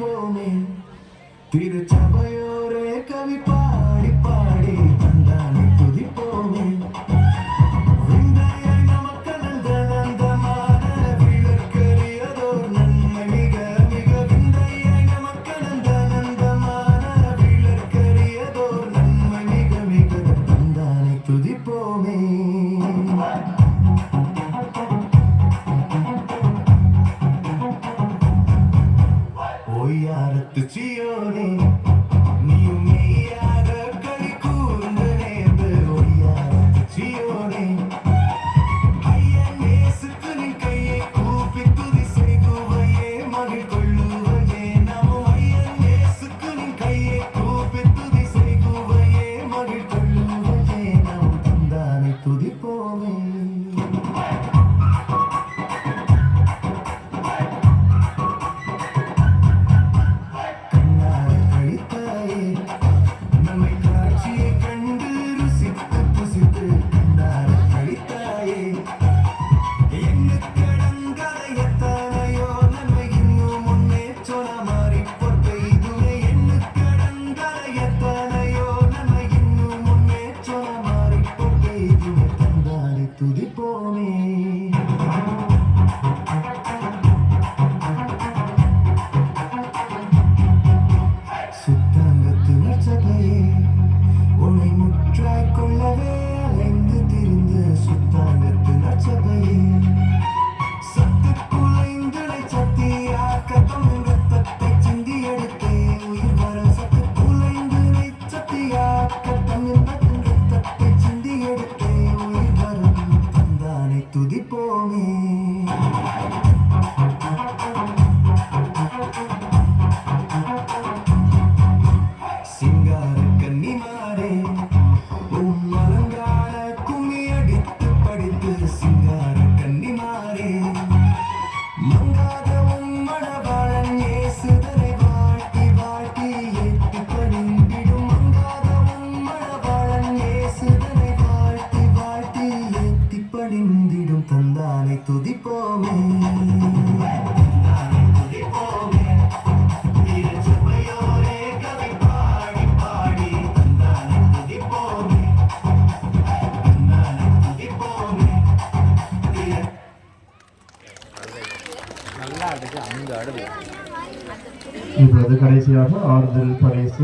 துதிப்போமே திருச்சபையோரே கவி பாடி பாடி தந்தானை துதிப்போமே விந்தையை நமக்கு நந்தனந்தமான விளக்கரியதோர் நன்மை மிக மிக விந்தையை நமக்கு நந்தனந்தமான விளக்கரியதோர் நன்மை மிக மிக தந்தானை துதிப்போமே ஒய்யாரத்து சியோனே நீயும் மெய்யாக களி கூர்ந்து நேர்ந்து ஒய்யாரத்து சியோனே ஐயன் இயேசுக்கு நீ கையை கூப்பி துதி செய்குவையே மகிழ் கொள்ளுவையே நாம் ஐயன் இயேசுக்கு நீ கையை கூப்பி துதி செய்குவையே மகிழ் கொள்ளுவையே நாம் தந்தானை துதிப்போமே துதிப்போமே சுத்தாங்கத்து நற்சபையே உன்னை முற்றாய் கொள்ளவே அலைந்து திரிந்து சுத்தாங்கத்து நற்சபையே சத்து குலைந்தனை சத்தியாக்க தமிழ் ரத்தத்தை சிந்தி எடுத்தே உயிர் வர சத்து குலைந்தனை சத்தியாக்க தமிழ் ரத்தத்தை சிந்தி எடுத்தே உயிர் வரும் தந்தானை துதிப்போமே சிங்கார கன்னிமாரே உம் அலங்கார கும்மி அடித்து படித்து சிங்கார கன்னிமாரே மங்காத உம் மணவாளன் இயேசுதனை வாழ்த்தி வாழ்த்தி ஏத்தி பணிந்திடும் மங்காத உம் மணவாளன் இயேசுதனை வாழ்த்தி வாழ்த்தி ஏத்தி பணிந்திடும் தந்தானை துதிப்போமே இப்பொழுது கடைசியாக ஆறுதல் பரிசு